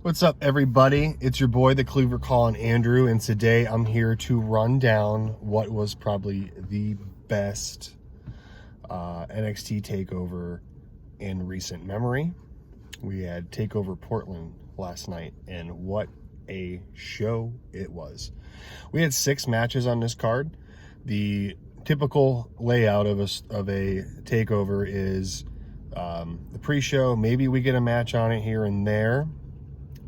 What's up, everybody? It's your boy, the Cleaver Calling Andrew, and today I'm here to run down what was probably the best NXT Takeover in recent memory. We had Takeover Portland last night, and what a show it was. We had 6 matches on this card. The typical layout of a takeover is the pre-show. Maybe we get a match on it here and there.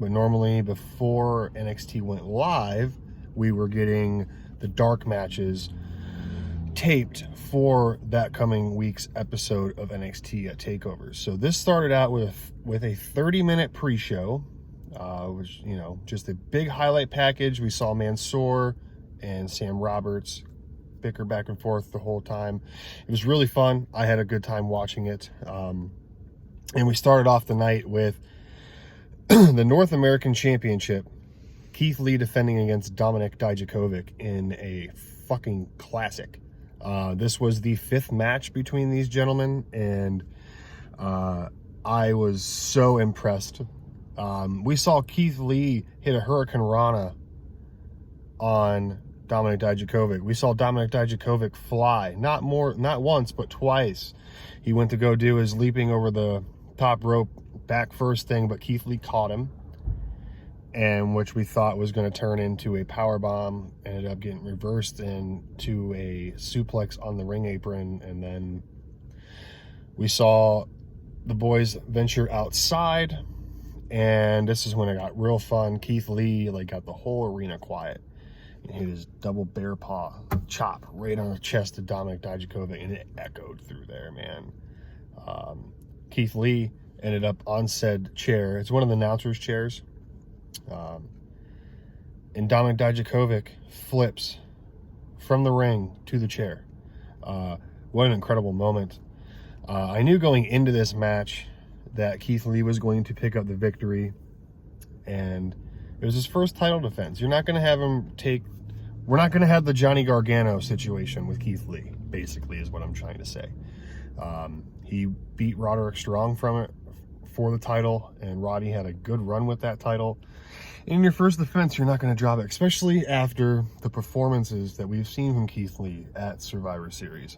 But normally, before NXT went live, we were getting the dark matches taped for that coming week's episode of NXT Takeover. So this started out with a 30-minute pre-show, which, you know, just a big highlight package. We saw Mansoor and Sam Roberts bicker back and forth the whole time. It was really fun. I had a good time watching it. And we started off the night with the North American Championship, Keith Lee defending against Dominik Dijakovic in a fucking classic. This was the 5th match between these gentlemen, and I was so impressed. We saw Keith Lee hit a Hurricane Rana on Dominik Dijakovic. We saw Dominik Dijakovic fly, not once, but twice. He went to go do his leaping over the top rope back first thing, but Keith Lee caught him, and which we thought was going to turn into a power bomb, ended up getting reversed into a suplex on the ring apron. And then we saw the boys venture outside, and this is when it got real fun. Keith Lee got the whole arena quiet and hit his double bear paw chop right on the chest of Dominik Dijakovic, and it echoed through there, man. Keith Lee ended up on said chair. It's one of the announcers' chairs. And Dominik Dijakovic flips from the ring to the chair. What an incredible moment. I knew going into this match that Keith Lee was going to pick up the victory, and it was his first title defense. You're not going to have him we're not going to have the Johnny Gargano situation with Keith Lee, basically, is what I'm trying to say. He beat Roderick Strong for the title, and Roddy had a good run with that title. In your first defense, you're not going to drop it, especially after the performances that we've seen from Keith Lee at Survivor Series.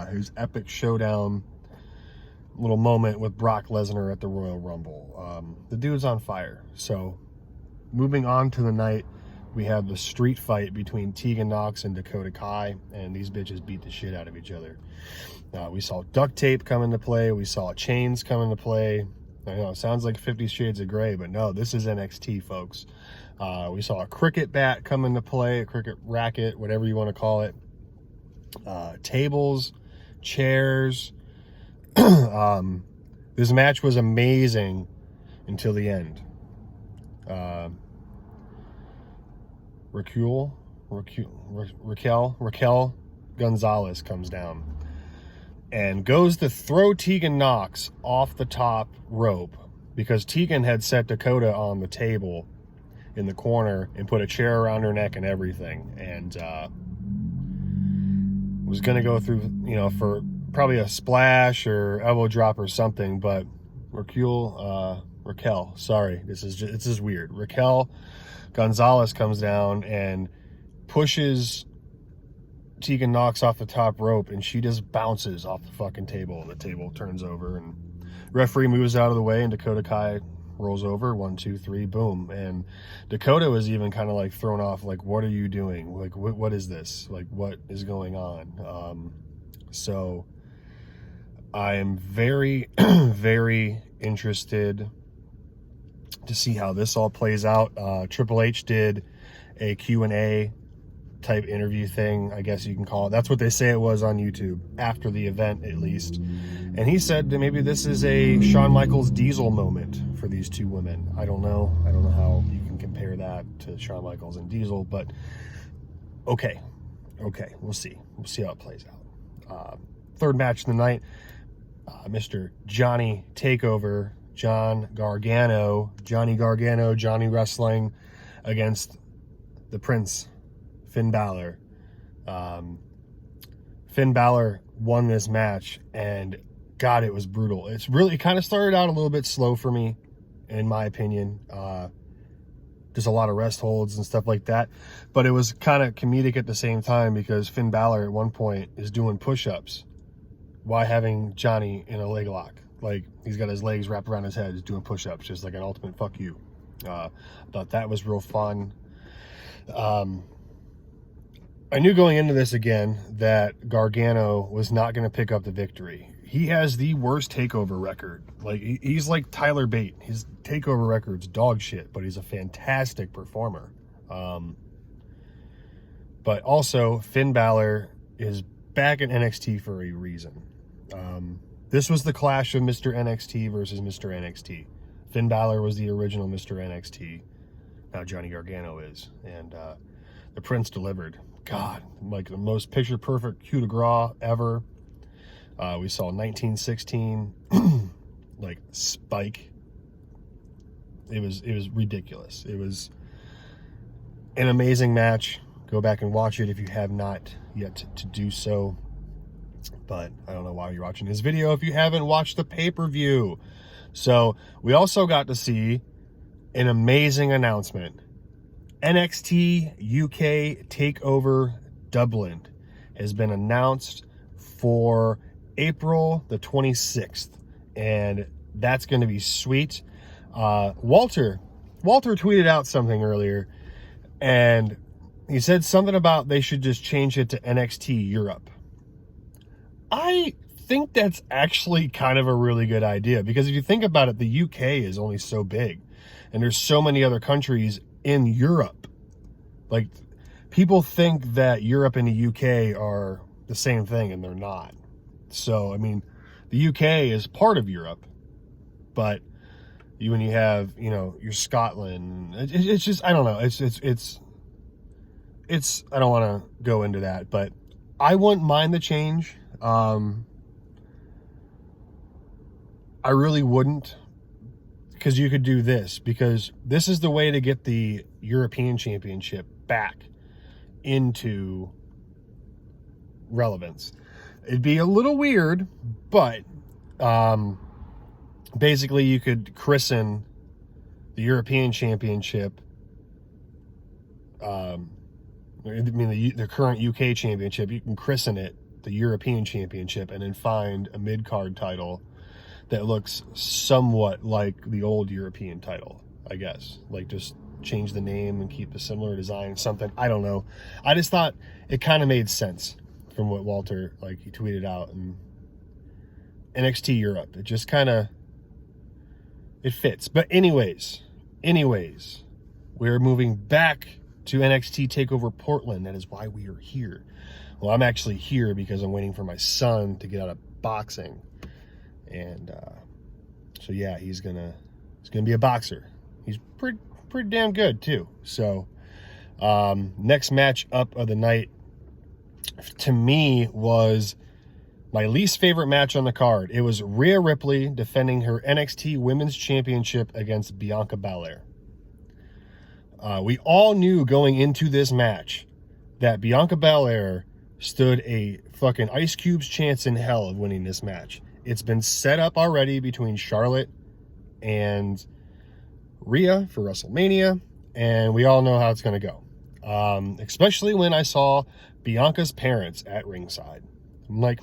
His epic showdown little moment with Brock Lesnar at the Royal Rumble. The dude's on fire. So moving on to the night, we have the street fight between Tegan Nox and Dakota Kai, and these bitches beat the shit out of each other. We saw duct tape come into play. We saw chains come into play. I know it sounds like 50 Shades of Grey, but no, this is NXT, folks. We saw a cricket bat come into play, a cricket racket, whatever you want to call it. Tables, chairs. This match was amazing until the end. Raquel Gonzalez comes down and goes to throw Tegan Nox off the top rope, because Tegan had set Dakota on the table in the corner and put a chair around her neck and everything, and was going to go through, for probably a splash or elbow drop or something, but Raquel, sorry, this is weird. Raquel Gonzalez comes down and pushes Tegan Nox off the top rope, and she just bounces off the fucking table, and the table turns over, and referee moves out of the way, and Dakota Kai rolls over. 1, 2, 3, boom. And Dakota was even kind of thrown off, what are you doing? What is this? What is going on? So I am very, very interested to see how this all plays out. Triple H did a Q&A type interview thing, I guess you can call it. That's what they say it was on YouTube, after the event at least. And he said that maybe this is a Shawn Michaels Diesel moment for these two women. I don't know how you can compare that to Shawn Michaels and Diesel, but okay, we'll see how it plays out. Third match of the night, Mr. Johnny Takeover, Johnny Gargano, Johnny Wrestling, against the Prince, Finn Balor. Finn Balor won this match, and God, it was brutal. It kind of started out a little bit slow for me, in my opinion. just a lot of rest holds and stuff like that. But it was kind of comedic at the same time because Finn Balor at one point is doing push-ups while having Johnny in a leg lock. Like, he's got his legs wrapped around his head, he's doing push-ups, just like an ultimate fuck you. Thought that was real fun. I knew going into this again that Gargano was not going to pick up the victory. He has the worst takeover record. Like, he's like Tyler Bate. His takeover record's dog shit, but he's a fantastic performer. But also, Finn Balor is back in NXT for a reason. This was the clash of Mr. NXT versus Mr. NXT. Finn Balor was the original Mr. NXT. Now Johnny Gargano is. And the Prince delivered. God, like the most picture-perfect coup de grace ever. We saw 1916, like, spike. It was ridiculous. It was an amazing match. Go back and watch it if you have not yet to do so. But I don't know why you're watching this video if you haven't watched the pay-per-view. So we also got to see an amazing announcement. NXT UK Takeover Dublin has been announced for April the 26th. And that's going to be sweet. Walter tweeted out something earlier. And he said something about they should just change it to NXT Europe. I think that's actually kind of a really good idea, because if you think about it, the UK is only so big and there's so many other countries in Europe. Like, people think that Europe and the UK are the same thing, and they're not. So, I mean, the UK is part of Europe, but when you have, you know, your Scotland, it's just, I don't know. It's I don't want to go into that, but I wouldn't mind the change. I really wouldn't, because you could do this, because this is the way to get the European Championship back into relevance. It'd be a little weird, but basically you could christen the European Championship, the current UK Championship, you can christen it the European Championship, and then find a mid-card title that looks somewhat like the old European title, I guess. Like, just change the name and keep a similar design, something. I don't know. I just thought it kind of made sense from what Walter, like, he tweeted out. And NXT Europe, it just kind of, it fits. But anyways, we're moving back to NXT Takeover Portland. That is why we are here. Well, I'm actually here because I'm waiting for my son to get out of boxing. And so yeah, he's gonna be a boxer. He's pretty damn good too. So next match up of the night, to me, was my least favorite match on the card. It was Rhea Ripley defending her NXT Women's Championship against Bianca Belair. We all knew going into this match that Bianca Belair stood a fucking Ice Cube's chance in hell of winning this match. It's been set up already between Charlotte and Rhea for WrestleMania, and we all know how it's going to go. Especially when I saw Bianca's parents at ringside. I'm like,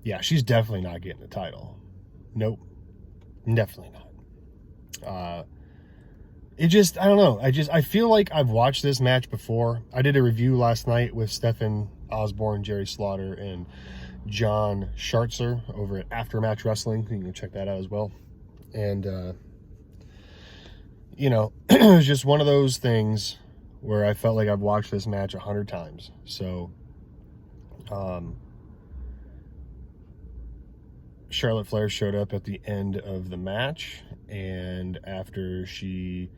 yeah, she's definitely not getting the title. Nope. Definitely not. It just, I don't know. I feel like I've watched this match before. I did a review last night with Stephen Osborne, Jerry Slaughter, and John Schartzer over at Aftermatch Wrestling. You can check that out as well. And, you know, it was just one of those things where I felt like I've watched this match 100 times. So, Charlotte Flair showed up at the end of the match, and after she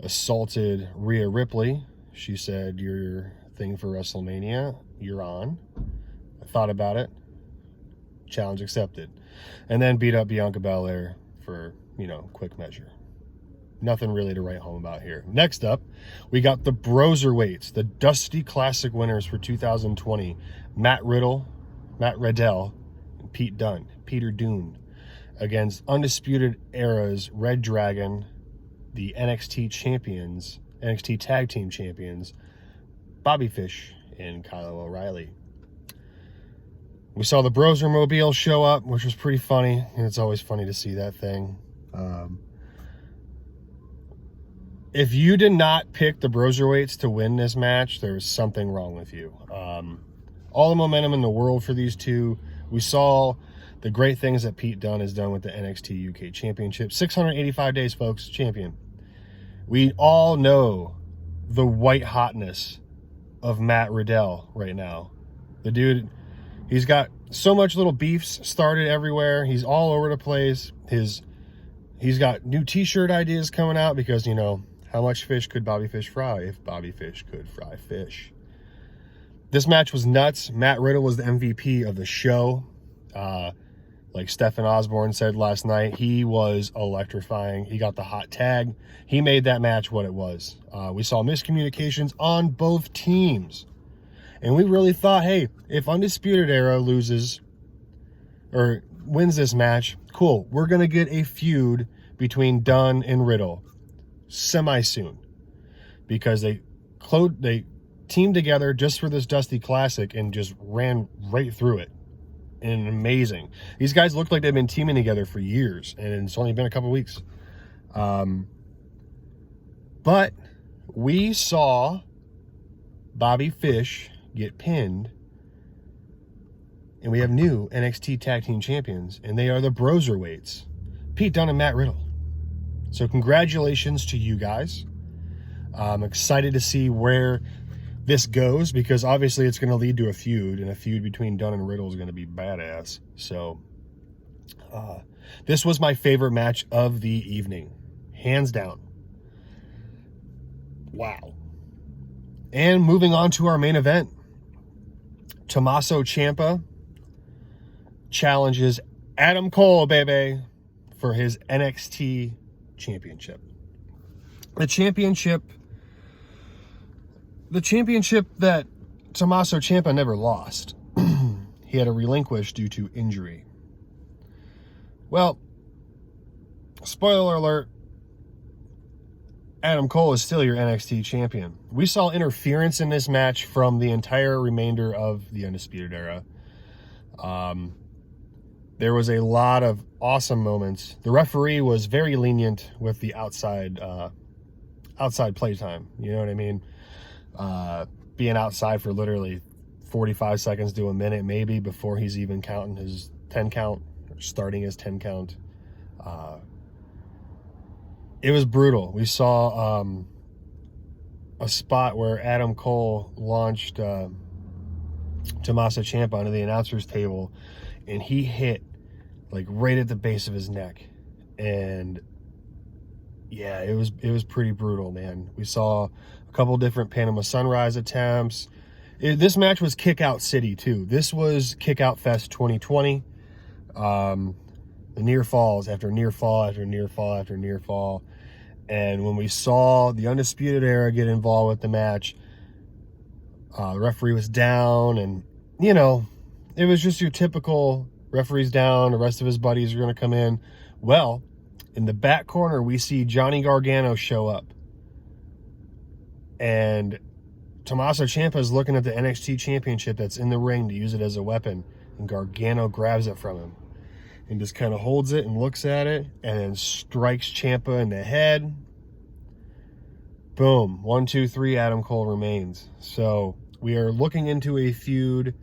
assaulted Rhea Ripley, she said, "Your thing for WrestleMania, you're on." I thought about it. Challenge accepted. And then beat up Bianca Belair for, you know, quick measure. Nothing really to write home about here. Next up, we got the Broserweights, the Dusty Classic winners for 2020. Matt Riddle, Matt Riddell, and Peter Dunne, against Undisputed Era's Red Dragon, the NXT champions, NXT Tag Team champions, Bobby Fish and Kyle O'Reilly. We saw the Brosermobile show up, which was pretty funny, and it's always funny to see that thing. If you did not pick the Broserweights to win this match, there's something wrong with you. All the momentum in the world for these two. We saw the great things that Pete Dunne has done with the NXT UK Championship. 685 days, folks, champion. We all know the white hotness of Matt Riddell right now. The dude, he's got so much little beefs started everywhere. He's all over the place. He's got new t-shirt ideas coming out because, you know, how much fish could Bobby Fish fry if Bobby Fish could fry fish? This match was nuts. Matt Riddle was the MVP of the show. Like Stephen Osborne said last night, he was electrifying. He got the hot tag. He made that match what it was. We saw miscommunications on both teams. And we really thought, hey, if Undisputed Era loses or wins this match, cool. We're going to get a feud between Dunne and Riddle semi-soon. Because they teamed together just for this Dusty Classic and just ran right through it. And amazing. These guys look like they've been teaming together for years, and it's only been a couple weeks. But we saw Bobby Fish get pinned, and we have new NXT Tag Team Champions, and they are the Broserweights, Pete Dunne and Matt Riddle. So congratulations to you guys. I'm excited to see where this goes, because obviously it's going to lead to a feud, and a feud between Dunne and Riddle is going to be badass. So this was my favorite match of the evening, hands down. Wow. And moving on to our main event, Tommaso Ciampa challenges Adam Cole, baby, for his NXT championship. The championship that Tommaso Ciampa never lost. He had to relinquish due to injury. Well, spoiler alert, Adam Cole is still your NXT champion. We saw interference in this match from the entire remainder of the Undisputed Era. There was a lot of awesome moments. The referee was very lenient with the outside playtime. You know what I mean? Being outside for literally 45 seconds to a minute maybe before he's even counting his 10 count, or starting his 10 count. It was brutal. We saw a spot where Adam Cole launched Tommaso Ciampa onto the announcer's table, and he hit like right at the base of his neck. And yeah, it was pretty brutal, man. We saw a couple different Panama Sunrise attempts. This match was Kick-Out City, too. This was Kick-Out Fest 2020. The near falls after near fall after near fall after near fall. And when we saw the Undisputed Era get involved with the match, the referee was down, and, you know, it was just your typical referee's down, the rest of his buddies are going to come in. Well, in the back corner, we see Johnny Gargano show up. And Tommaso Ciampa is looking at the NXT Championship that's in the ring to use it as a weapon. And Gargano grabs it from him and just kind of holds it and looks at it and then strikes Ciampa in the head. Boom. 1, 2, 3, Adam Cole remains. So we are looking into a feud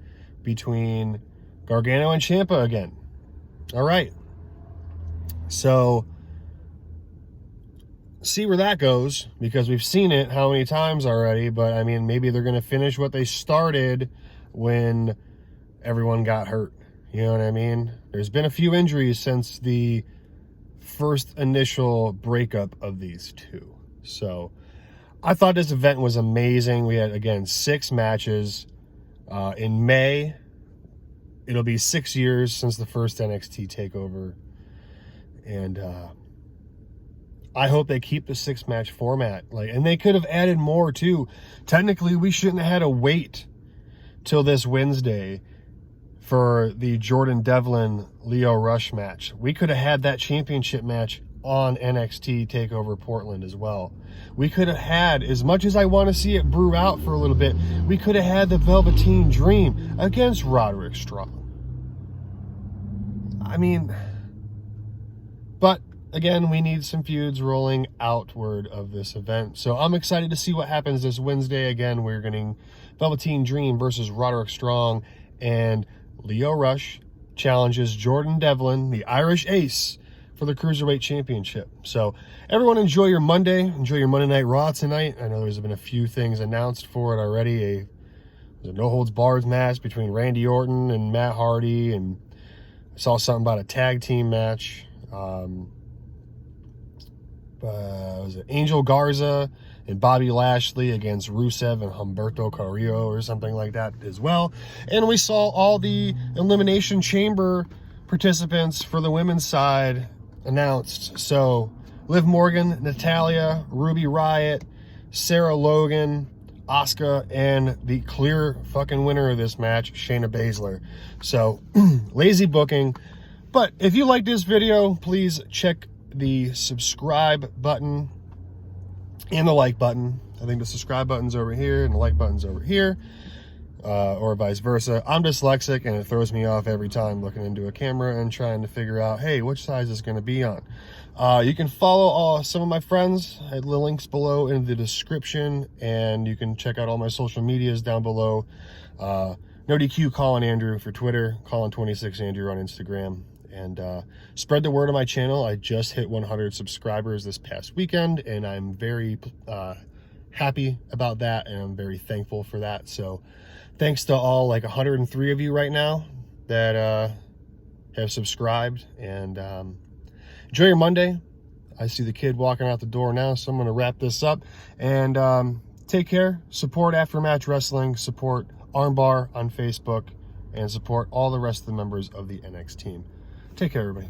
between Gargano and Ciampa again. All right. So see where that goes, because we've seen it how many times already. But I mean, maybe they're going to finish what they started when everyone got hurt. You know what I mean? There's been a few injuries since the first initial breakup of these two. So I thought this event was amazing. We had, again, 6 matches. In May, it'll be 6 years since the first NXT Takeover. And I hope they keep the 6-match format. And they could have added more, too. Technically, we shouldn't have had to wait till this Wednesday for the Jordan Devlin Leo Rush match. We could have had that championship match on NXT Takeover Portland as well. We could have had, as much as I want to see it brew out for a little bit, we could have had the Velveteen Dream against Roderick Strong. I mean, but again, we need some feuds rolling outward of this event. So I'm excited to see what happens this Wednesday. Again, we're getting Velveteen Dream versus Roderick Strong, and Lio Rush challenges Jordan Devlin, the Irish Ace, for the Cruiserweight Championship. So everyone enjoy your Monday. Enjoy your Monday Night Raw tonight. I know there's been a few things announced for it already. There's a no-holds-barred match between Randy Orton and Matt Hardy, and I saw something about a tag team match. Was it Angel Garza and Bobby Lashley against Rusev and Humberto Carrillo or something like that as well. And we saw all the Elimination Chamber participants for the women's side announced. So Liv Morgan, Natalya, Ruby Riott, Sarah Logan, Asuka, and the clear fucking winner of this match, Shayna Baszler. So lazy booking. But if you like this video, please check the subscribe button and the like button. I think the subscribe button's over here and the like button's over here, or vice versa. I'm dyslexic and it throws me off every time looking into a camera and trying to figure out, hey, which side is this going to be on? You can follow some of my friends at the links below in the description, and you can check out all my social medias down below. No DQ Colin Andrew for Twitter, Colin26 Andrew on Instagram. And spread the word on my channel. I just hit 100 subscribers this past weekend, and I'm very happy about that, and I'm very thankful for that. So thanks to all, like 103 of you right now that have subscribed. And enjoy your Monday. I see the kid walking out the door now, so I'm going to wrap this up. And take care. Support Aftermatch Wrestling. Support Armbar on Facebook. And support all the rest of the members of the NX team. Take care, everybody.